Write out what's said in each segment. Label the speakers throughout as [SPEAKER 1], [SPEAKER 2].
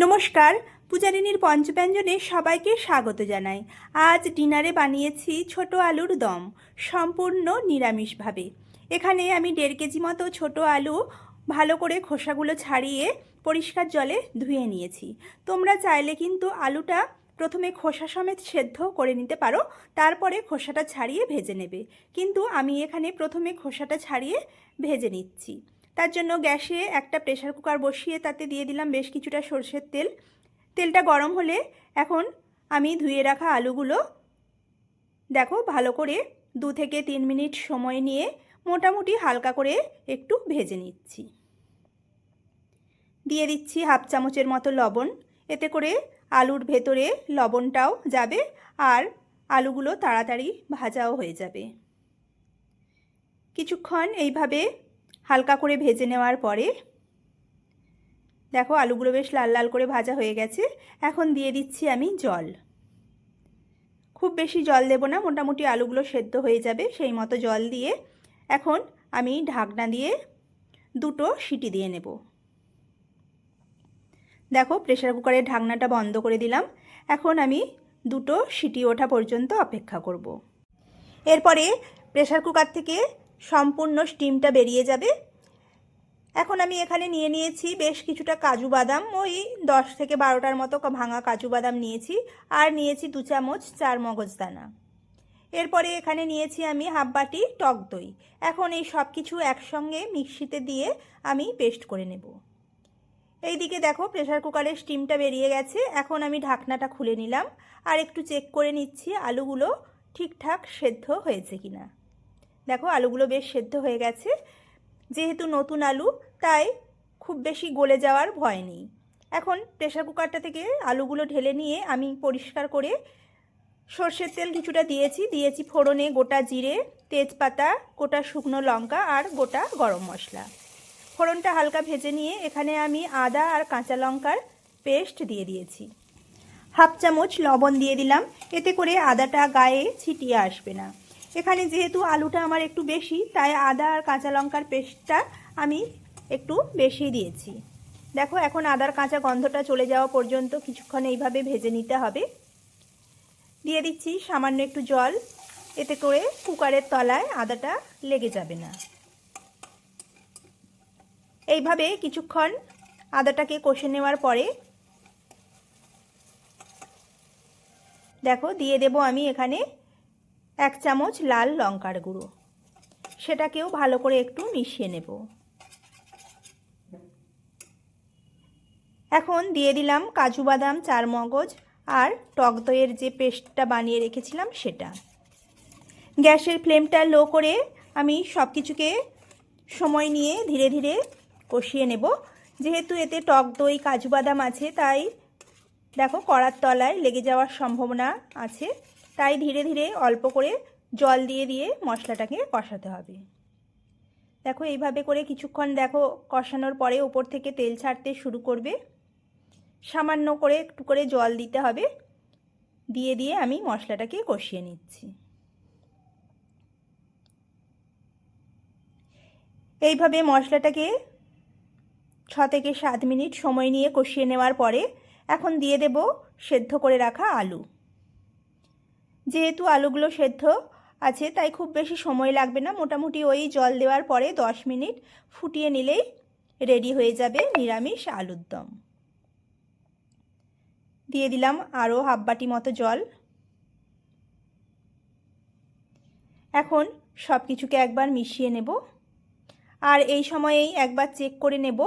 [SPEAKER 1] নমস্কার, পূজারিনীর পঞ্চব্যঞ্জনে সবাইকে স্বাগত জানাই। আজ ডিনারে বানিয়েছি ছোট আলুর দম, সম্পূর্ণ নিরামিষভাবে। এখানে আমি 1.5 কেজি মতো ছোট আলু ভালো করে খোসাগুলো ছাড়িয়ে পরিষ্কার জলে ধুয়ে নিয়েছি। তোমরা চাইলে কিন্তু আলুটা প্রথমে খোসা সমেত সেদ্ধ করে নিতে পারো, তারপরে খোসাটা ছাড়িয়ে ভেজে নেবে। কিন্তু আমি এখানে প্রথমে খোসাটা ছাড়িয়ে ভেজে নিচ্ছি। তার জন্য গ্যাসে একটা প্রেসার কুকার বসিয়ে তাতে দিয়ে দিলাম বেশ কিছুটা সরষের তেল। তেলটা গরম হলে এখন আমি ধুয়ে রাখা আলুগুলো দেখো ভালো করে 2 থেকে 3 মিনিট সময় নিয়ে মোটামুটি হালকা করে একটু ভেজে নিচ্ছি। দিয়ে দিচ্ছি হাফ চামচের মতো লবণ, এতে করে আলুর ভেতরে লবণটাও যাবে আর আলুগুলো তাড়াতাড়ি ভাজাও হয়ে যাবে। কিছুক্ষণ এইভাবে হালকা করে ভেজে নেওয়ার পরে দেখো আলুগুলো বেশ লাল লাল করে ভাজা হয়ে গেছে। এখন দিয়ে দিচ্ছি আমি জল। খুব বেশি জল দেব না, মোটামুটি আলুগুলো সেদ্ধ হয়ে যাবে সেই মতো জল দিয়ে এখন আমি ঢাকনা দিয়ে 2টো সিটি দিয়ে নেব। দেখো প্রেসার কুকারের ঢাকনাটা বন্ধ করে দিলাম। এখন আমি 2টো সিটি ওঠা পর্যন্ত অপেক্ষা করব। এরপরে প্রেসার কুকার থেকে সম্পূর্ণ স্টিমটা বেরিয়ে যাবে। এখন আমি এখানে নিয়ে নিয়েছি বেশ কিছুটা কাজু বাদাম, ওই 10 থেকে 12টার মতো ভাঙা কাজু বাদাম নিয়েছি, আর নিয়েছি 2 চামচ চারমগজদানা। এরপরে এখানে নিয়েছি আমি হাফ বাটি টক দই। এখন এই সব কিছু একসঙ্গে মিক্সিতে দিয়ে আমি পেস্ট করে নেব। এইদিকে দেখো প্রেসার কুকারের স্টিমটা বেরিয়ে গেছে। এখন আমি ঢাকনাটা খুলে নিলাম আর একটু চেক করে নিচ্ছি আলুগুলো ঠিকঠাক সেদ্ধ হয়েছে কিনা। দেখো আলুগুলো বেশ সেদ্ধ হয়ে গেছে। যেহেতু নতুন আলু তাই খুব বেশি গলে যাওয়ার ভয় নেই। এখন প্রেসার কুকারটা থেকে আলুগুলো ঢেলে নিয়ে আমি পরিষ্কার করে সর্ষের তেল কিছুটা দিয়েছি ফোড়নে গোটা জিরে, তেজপাতা, গোটা শুকনো লঙ্কা আর গোটা গরম মশলা। ফোড়নটা হালকা ভেজে নিয়ে এখানে আমি আদা আর কাঁচা লঙ্কার পেস্ট দিয়ে দিয়েছি। হাফ চামচ লবণ দিয়ে দিলাম, এতে করে আদাটা গায়ে ছিটিয়ে আসবে না। এখানে যেহেতু আলুটা আমার একটু বেশি তাই আদা আর কাঁচা লঙ্কার পেস্টটা আমি একটু বেশি দিয়েছি। দেখো এখন আদার কাঁচা গন্ধটা চলে যাওয়া পর্যন্ত কিছুক্ষণ এইভাবে ভেজে নিতে হবে। দিয়ে দিচ্ছি সামান্য একটু জল, এতে করে কুকারের তলায় আদাটা লেগে যাবে না। এইভাবে কিছুক্ষণ আদাটাকে কষে নেওয়ার পরে দেখো দিয়ে দেব আমি এখানে 1 চামচ লাল লঙ্কার গুঁড়ো, সেটাকেও ভালো করে একটু মিশিয়ে নেব। এখন দিয়ে দিলাম কাজু বাদাম, চারমগজ আর টক দইয়ের যে পেস্টটা বানিয়ে রেখেছিলাম সেটা। গ্যাসের ফ্লেমটা লো করে আমি সব কিছুকে সময় নিয়ে ধীরে ধীরে কষিয়ে নেব। যেহেতু এতে টক দই কাজু বাদাম আছে তাই দেখো কড়ার তলায় লেগে যাওয়ার সম্ভাবনা আছে, তাই ধীরে ধীরে অল্প করে জল দিয়ে দিয়ে মশলাটাকে কষাতে হবে। দেখো এইভাবে করে কিছুক্ষণ দেখো কষানোর পরে উপর থেকে তেল ছাড়তে শুরু করবে। সামান্য করে একটু করে জল দিতে হবে, দিয়ে দিয়ে আমি মশলাটাকে কষিয়ে নিচ্ছি। এইভাবে মশলাটাকে 6 থেকে 7 মিনিট সময় নিয়ে কষিয়ে নেওয়ার পরে এখন দিয়ে দেব সেদ্ধ করে রাখা আলু। যেহেতু আলুগুলো সেদ্ধ আছে তাই খুব বেশি সময় লাগবে না, মোটামুটি ওই জল দেওয়ার পরে 10 মিনিট ফুটিয়ে নিলেই রেডি হয়ে যাবে নিরামিষ আলুর দম। দিয়ে দিলাম আরও হাফ বাটি মতো জল। এখন সব কিছুকে একবার মিশিয়ে নেব আর এই সময়েই একবার চেক করে নেব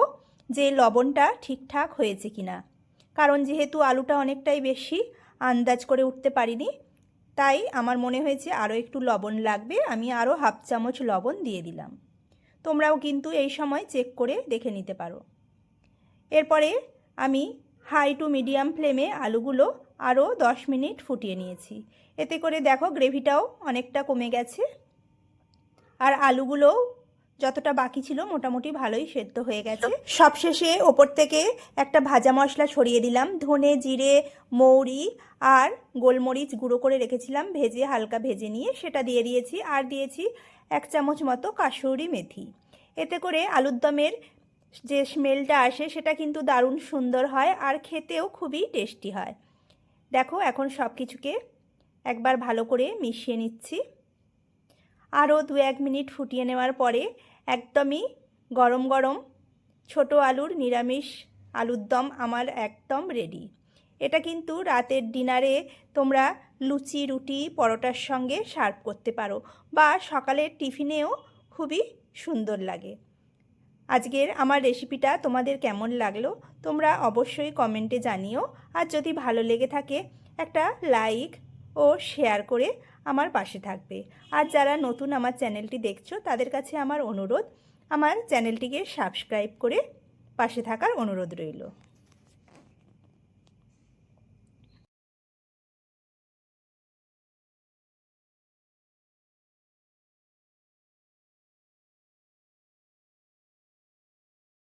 [SPEAKER 1] যে লবণটা ঠিকঠাক হয়েছে কিনা, কারণ যেহেতু আলুটা অনেকটাই বেশি আন্দাজ করে উঠতে পারিনি তাই আমার মনে হয়েছে আরও একটু লবণ লাগবে। আমি আরও হাফ চামচ লবণ দিয়ে দিলাম। তোমরাও কিন্তু এই সময় চেক করে দেখে নিতে পারো। এরপরে আমি হাই টু মিডিয়াম ফ্লেমে আলুগুলো আরও 10 মিনিট ফুটিয়ে নিয়েছি। এতে করে দেখো গ্রেভিটাও অনেকটা কমে গেছে আর আলুগুলো যতটা বাকি ছিল মোটামুটি ভালোই সেদ্ধ হয়ে গেছে। সবশেষে ওপর থেকে একটা ভাজা মশলা ছড়িয়ে দিলাম, ধনে জিরে মৌরি আর গোলমরিচ গুঁড়ো করে রেখেছিলাম ভেজে, হালকা ভেজে নিয়ে সেটা দিয়ে দিয়েছি। আর দিয়েছি 1 চামচ মতো কাসুরি মেথি। এতে করে আলুর দমের যে স্মেলটা আসে সেটা কিন্তু দারুণ সুন্দর হয় আর খেতেও খুবই টেস্টি হয়। দেখো এখন সব কিছুকে একবার ভালো করে মিশিয়ে নিচ্ছি। আরও 2-1 মিনিট ফুটিয়ে নেওয়ার পরে একদমই গরম গরম ছোট আলুর নিরামিষ আলুর দম আমার একদম রেডি। এটা কিন্তু রাতের ডিনারে তোমরা লুচি, রুটি, পরোটার সঙ্গে সার্ভ করতে পারো বা সকালের টিফিনেও খুবই সুন্দর লাগে। আজকের আমার রেসিপিটা তোমাদের কেমন লাগলো তোমরা অবশ্যই কমেন্টে জানিও। আর যদি ভালো লেগে থাকে একটা লাইক ও শেয়ার করে আমার পাশে থাকবে। আর যারা নতুন আমার চ্যানেলটি দেখছো তাদের কাছে আমার অনুরোধ, আমার চ্যানেলটিকে সাবস্ক্রাইব করে পাশে থাকার অনুরোধ রইল।